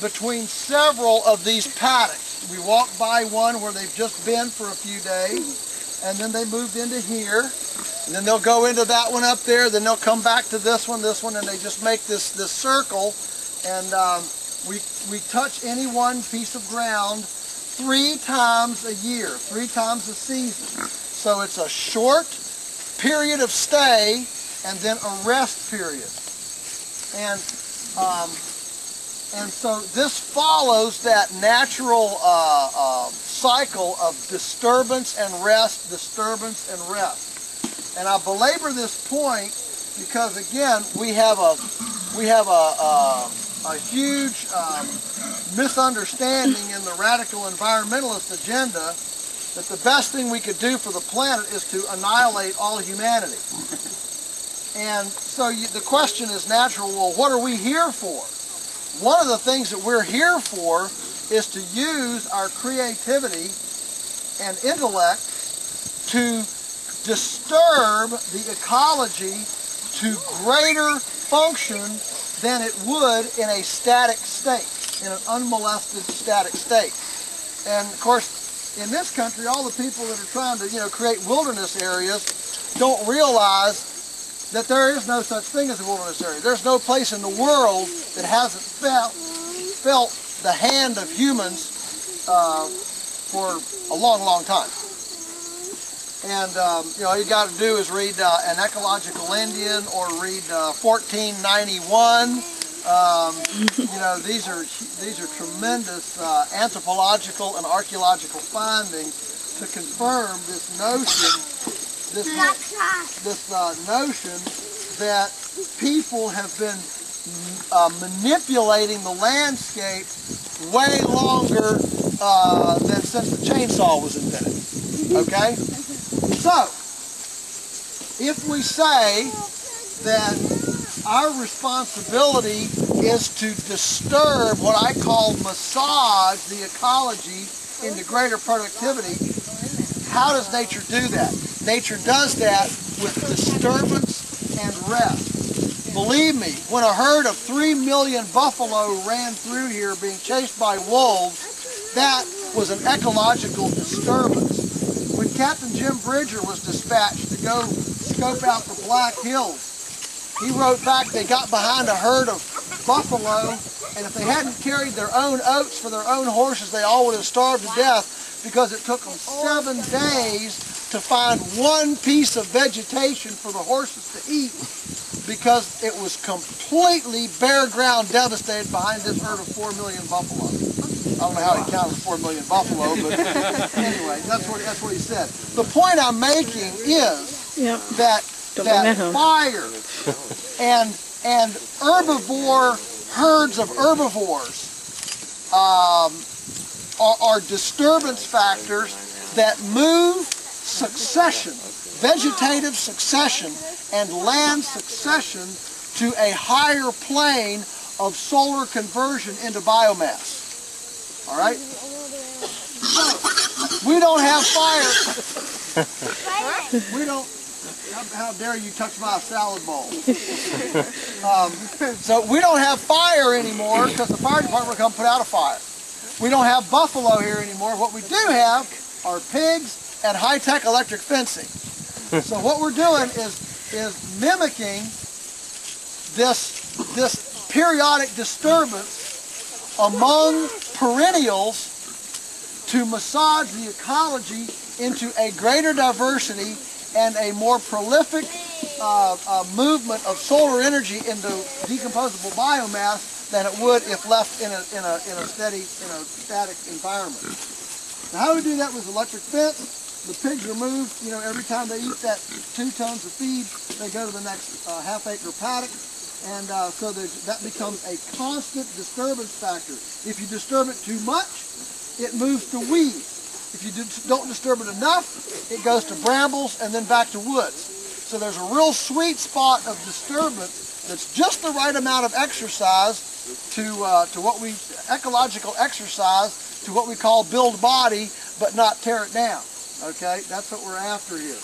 between several of these paddocks. We walked by one where they've just been for a few days, and then they moved into here, and then they'll go into that one up there, then they'll come back to this one, and they just make this circle, and we touch any one piece of ground 3 times a year, 3 times a season. So it's a short period of stay and then a rest period. And so this follows that natural cycle of disturbance and rest, disturbance and rest. And I belabor this point because, again, we have a huge misunderstanding in the radical environmentalist agenda that the best thing we could do for the planet is to annihilate all humanity. And so the question is natural, well, what are we here for? One of the things that we're here for is to use our creativity and intellect to disturb the ecology to greater function than it would in a static state, in an unmolested static state. And of course, in this country, all the people that are trying to, create wilderness areas don't realize that there is no such thing as a wilderness area. There's no place in the world that hasn't felt the hand of humans for a long, long time. And all you got to do is read An Ecological Indian or read 1491. These are tremendous anthropological and archaeological findings to confirm this notion. This notion that people have been manipulating the landscape way longer than since the chainsaw was invented. Okay? So, if we say that our responsibility is to disturb what I call massage the ecology into greater productivity, how does nature do that? Nature does that with disturbance and rest. Believe me, when a herd of 3 million buffalo ran through here being chased by wolves, that was an ecological disturbance. When Captain Jim Bridger was dispatched to go scope out the Black Hills, he wrote back they got behind a herd of buffalo, and if they hadn't carried their own oats for their own horses, they all would have starved to death because it took them 7 days to find one piece of vegetation for the horses to eat because it was completely bare ground devastated behind this herd of 4 million buffalo. I don't know how he counted 4 million buffalo, but anyway, that's what he said. The point I'm making is that fire and herbivore herds of herbivores are disturbance factors that move succession, vegetative succession, and land succession to a higher plane of solar conversion into biomass. All right? So, we don't have fire. We don't. How dare you touch my salad bowl? So we don't have fire anymore because the fire department will come put out a fire. We don't have buffalo here anymore. What we do have are pigs and high-tech electric fencing. So what we're doing is mimicking this periodic disturbance among perennials to massage the ecology into a greater diversity and a more prolific movement of solar energy into decomposable biomass than it would if left in a static environment. Now, how do we do that with electric fence? The pigs are moved, every time they eat that 2 tons of feed, they go to the next half-acre paddock, and so that becomes a constant disturbance factor. If you disturb it too much, it moves to weeds. If you don't disturb it enough, it goes to brambles and then back to woods. So there's a real sweet spot of disturbance that's just the right amount of exercise to what we, ecological exercise, to what we call build body, but not tear it down. Okay, that's what we're after here.